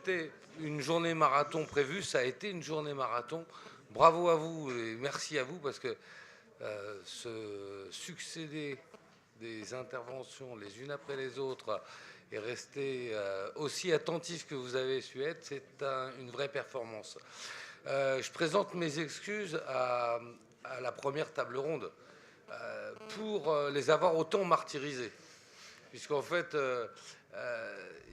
c'était une journée marathon prévue, ça a été une journée marathon. Bravo à vous et merci à vous parce que ce succédé des interventions les unes après les autres et rester aussi attentif que vous avez su être, c'est une vraie performance. Je présente mes excuses à la première table ronde pour les avoir autant martyrisés. Puisqu'en fait,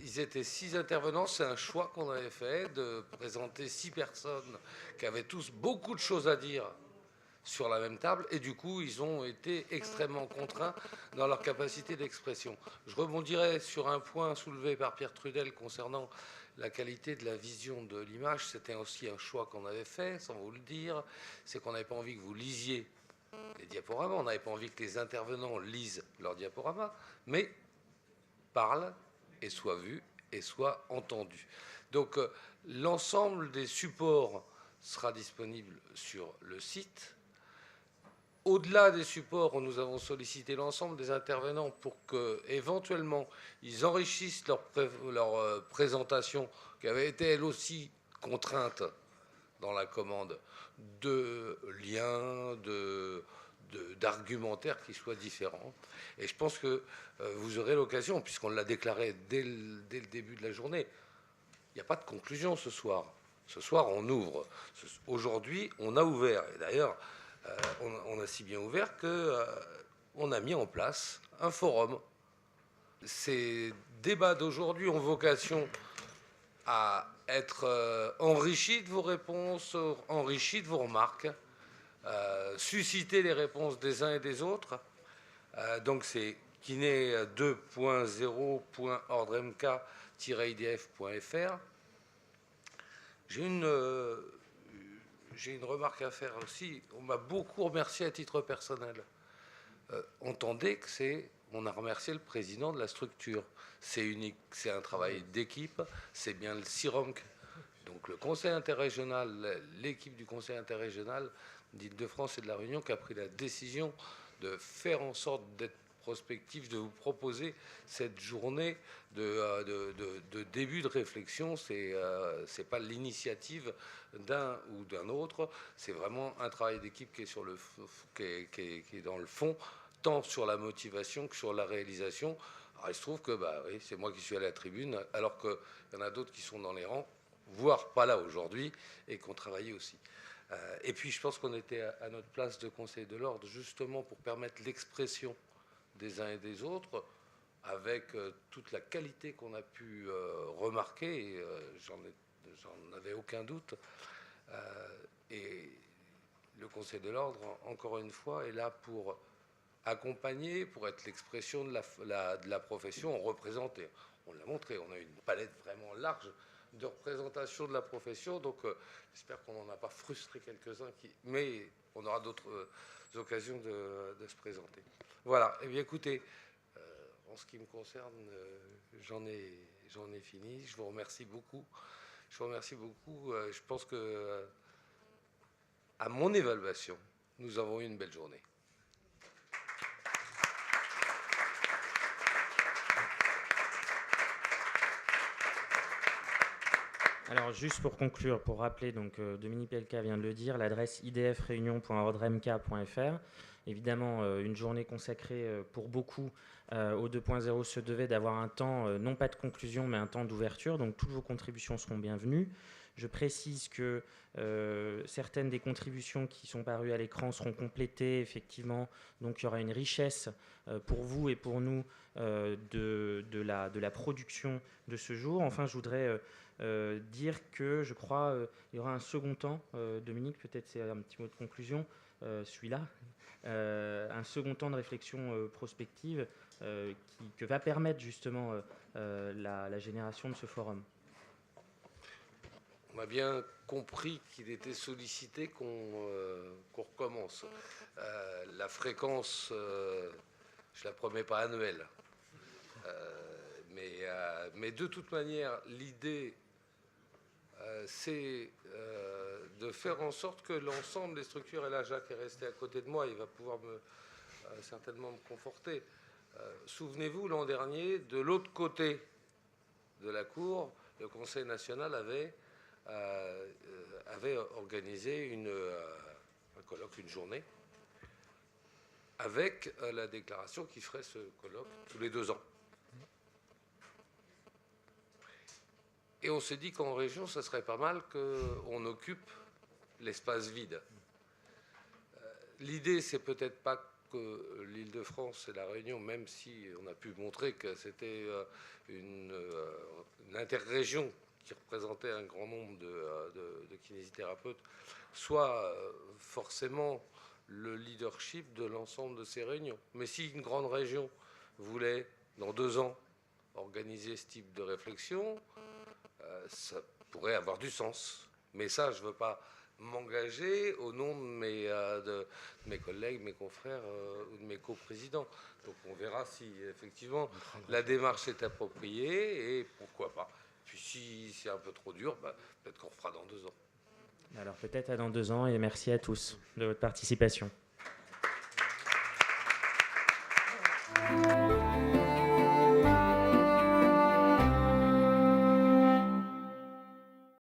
ils étaient 6 intervenants. C'est un choix qu'on avait fait de présenter 6 personnes qui avaient tous beaucoup de choses à dire sur la même table. Et du coup, ils ont été extrêmement contraints dans leur capacité d'expression. Je rebondirai sur un point soulevé par Pierre Trudel concernant la qualité de la vision de l'image. C'était aussi un choix qu'on avait fait, sans vous le dire. C'est qu'on n'avait pas envie que vous lisiez les diaporamas. On n'avait pas envie que les intervenants lisent leurs diaporamas, mais parlent et soient vus et soient entendus. Donc l'ensemble des supports sera disponible sur le site. Au-delà des supports, nous avons sollicité l'ensemble des intervenants pour qu'éventuellement ils enrichissent leur présentation, qui avait été elle aussi contrainte dans la commande, de liens, d'argumentaires qui soient différents. Et je pense que vous aurez l'occasion, puisqu'on l'a déclaré dès le début de la journée, il n'y a pas de conclusion ce soir. Ce soir, on ouvre. Aujourd'hui, on a ouvert. Et d'ailleurs, on a si bien ouvert qu'on a mis en place un forum. Ces débats d'aujourd'hui ont vocation à être enrichis de vos réponses, enrichis de vos remarques, susciter les réponses des uns et des autres. Donc c'est kiné 2.0.ordremk-idf.fr. J'ai une remarque à faire aussi. On m'a beaucoup remercié à titre personnel. Entendez que on a remercié le président de la structure. C'est unique, c'est un travail d'équipe, c'est bien le CIROMC, donc le conseil interrégional, l'équipe du conseil interrégional d'Île-de-France et de la Réunion qui a pris la décision de faire en sorte d'être prospectif, de vous proposer cette journée de début de réflexion. C'est pas l'initiative d'un ou d'un autre, c'est vraiment un travail d'équipe qui est qui est dans le fond, tant sur la motivation que sur la réalisation. Alors, il se trouve que oui, c'est moi qui suis à la tribune, alors qu'il y en a d'autres qui sont dans les rangs, voire pas là aujourd'hui, et qui ont travaillé aussi. Et puis je pense qu'on était à notre place de conseil de l'ordre justement pour permettre l'expression des uns et des autres, avec toute la qualité qu'on a pu remarquer, et j'en avais aucun doute. Et le conseil de l'ordre, encore une fois, est là pour accompagner, pour être l'expression de la profession représentée. On l'a montré, on a une palette vraiment large de représentation de la profession, donc j'espère qu'on n'en a pas frustré quelques-uns, mais on aura d'autres occasions de se présenter. Voilà, et bien écoutez, en ce qui me concerne, j'en ai fini. Je vous remercie beaucoup. Je vous remercie beaucoup. Je pense que, à mon évaluation, nous avons eu une belle journée. Alors juste pour conclure, pour rappeler, donc Dominique Pelka vient de le dire, l'adresse idfreunion.ordremk.fr. Évidemment, une journée consacrée pour beaucoup au 2.0 se devait d'avoir un temps, non pas de conclusion, mais un temps d'ouverture. Donc toutes vos contributions seront bienvenues. Je précise que certaines des contributions qui sont parues à l'écran seront complétées, effectivement. Donc il y aura une richesse pour vous et pour nous de la production de ce jour. Enfin, je voudrais dire que je crois il y aura un second temps. Dominique, peut-être c'est un petit mot de conclusion, celui-là. Un second temps de réflexion prospective que va permettre justement la génération de ce forum. On a bien compris qu'il était sollicité qu'on recommence. La fréquence, je ne la promets pas annuelle. Mais de toute manière, l'idée, c'est de faire en sorte que l'ensemble des structures, et là Jacques est resté à côté de moi, il va pouvoir certainement me conforter. Souvenez-vous, l'an dernier, de l'autre côté de la cour, le Conseil national avait organisé un colloque, une journée, avec la déclaration qui ferait ce colloque tous les 2 ans. Et on s'est dit qu'en région, ça serait pas mal qu'on occupe l'espace vide. L'idée, c'est peut-être pas que l'Île-de-France et la Réunion, même si on a pu montrer que c'était une interrégion qui représentait un grand nombre de kinésithérapeutes, soit forcément le leadership de l'ensemble de ces réunions. Mais si une grande région voulait, dans 2 ans, organiser ce type de réflexion, ça pourrait avoir du sens. Mais ça, je ne veux pas m'engager au nom de mes collègues, mes confrères ou de mes coprésidents. Donc on verra si effectivement la démarche est appropriée et pourquoi pas. Puis si c'est un peu trop dur, peut-être qu'on fera dans 2 ans. Alors peut-être à dans 2 ans et merci à tous de votre participation.